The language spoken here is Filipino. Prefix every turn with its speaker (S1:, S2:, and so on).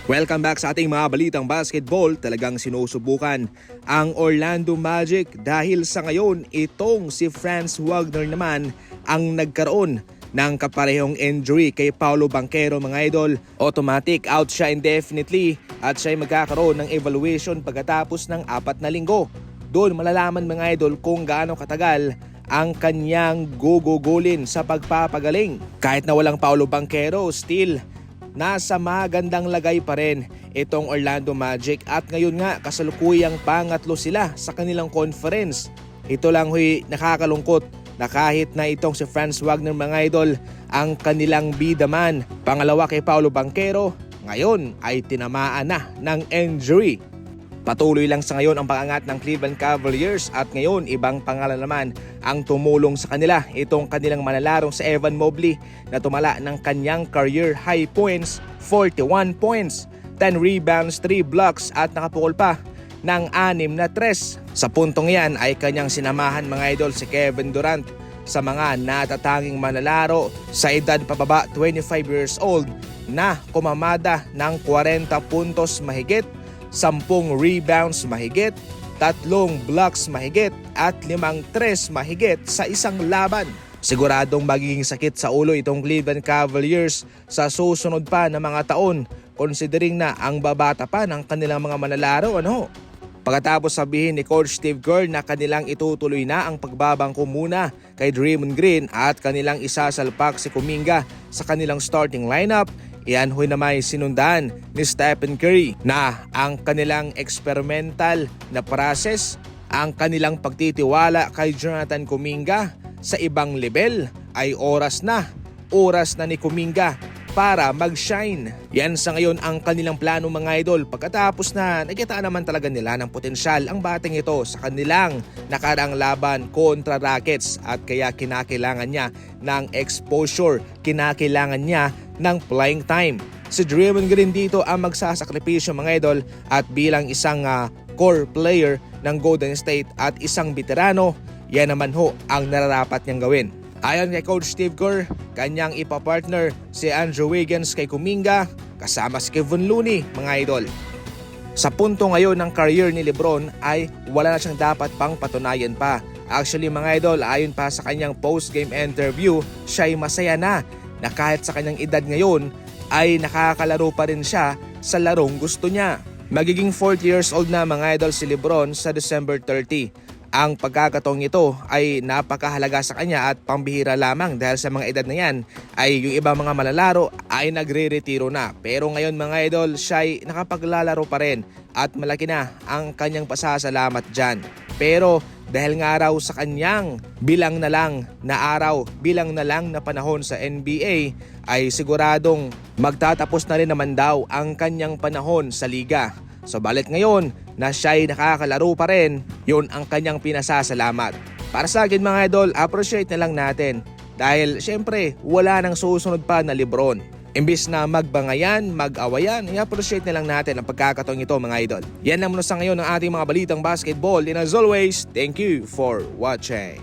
S1: Welcome back sa ating mga balitang basketball. Talagang sinusubukan ang Orlando Magic dahil sa ngayon itong si Franz Wagner naman ang nagkaroon ng kaparehong injury kay Paolo Banchero mga idol. Automatic out siya indefinitely at siya ay magkakaroon ng evaluation pagkatapos ng 4 na linggo. Doon malalaman mga idol kung gaano katagal ang kanyang gugugulin sa pagpapagaling. Kahit na walang Paolo Banchero, still nasa magandang lagay pa rin itong Orlando Magic at ngayon nga kasalukuyang pangatlo sila sa kanilang conference. Ito lang huy nakakalungkot na kahit na itong si Franz Wagner mga idol ang kanilang bida man, pangalawa kay Paolo Banchero, ngayon ay tinamaan na ng injury. Patuloy lang sa ngayon ang pangangat ng Cleveland Cavaliers at ngayon ibang pangalan naman ang tumulong sa kanila. Itong kanilang manalarong sa Evan Mobley na tumala ng kanyang career high points, 41 points, 10 rebounds, 3 blocks at nakapukol pa ng 6 na 3. Sa puntong yan ay kanyang sinamahan mga idol si Kevin Durant sa mga natatanging manlalaro sa edad pababa 25 years old na kumamada ng 40 puntos mahigit, 10 rebounds mahigit, 3 blocks mahigit at 5 3 mahigit sa isang laban. Siguradong magiging sakit sa ulo itong Cleveland Cavaliers sa susunod pa na mga taon considering na ang babata pa ng kanilang mga manlalaro Pagkatapos sabihin ni Coach Steve Kerr na kanilang itutuloy na ang pagbabangko muna kay Draymond Green at kanilang isasalpak si Kuminga sa kanilang starting lineup, iyan huy na may sinundan ni Stephen Curry na ang kanilang experimental na process, ang kanilang pagtitiwala kay Jonathan Kuminga sa ibang level ay oras na ni Kuminga para mag-shine. Yan sa ngayon ang kanilang plano mga idol pagkatapos na nakita naman talaga nila ng potensyal ang bating ito sa kanilang nakaraang laban kontra Rockets at kaya kinakailangan niya ng exposure, kinakailangan niya ng playing time. Si Draymond Green dito ang magsasakripisyo mga idol at bilang isang core player ng Golden State at isang veterano, yan naman ang nararapat niyang gawin. Ayon kay Coach Steve Kerr, kanyang ipapartner si Andrew Wiggins kay Kuminga kasama si Kevon Looney mga idol. Sa punto ngayon ng career ni LeBron ay wala na siyang dapat pang patunayan pa. Actually mga idol, ayon pa sa kanyang post-game interview, siya ay masaya na kahit sa kanyang edad ngayon ay nakakalaro pa rin siya sa larong gusto niya. Magiging 40 years old na mga idol si LeBron sa December 30. Ang pagkakataong ito ay napakahalaga sa kanya at pambihira lamang dahil sa mga edad na yan ay yung ibang mga manlalaro ay nagre-retiro na. Pero ngayon mga idol, siya ay nakapaglalaro pa rin at malaki na ang kanyang pasasalamat dyan. Pero dahil nga raw sa kanyang bilang na lang na panahon sa NBA ay siguradong magtatapos na rin naman daw ang kanyang panahon sa liga. So balit ngayon na siya'y nakakalaro pa rin, yun ang kanyang pinasasalamat. Para sa akin mga idol, appreciate na lang natin dahil syempre wala nang susunod pa na LeBron. Imbis na magbangayan, mag-awayan, i-appreciate na lang natin ang pagkakataong ito mga idol. Yan lang muna sa ngayon ang ating mga balitang basketball and as always, thank you for watching.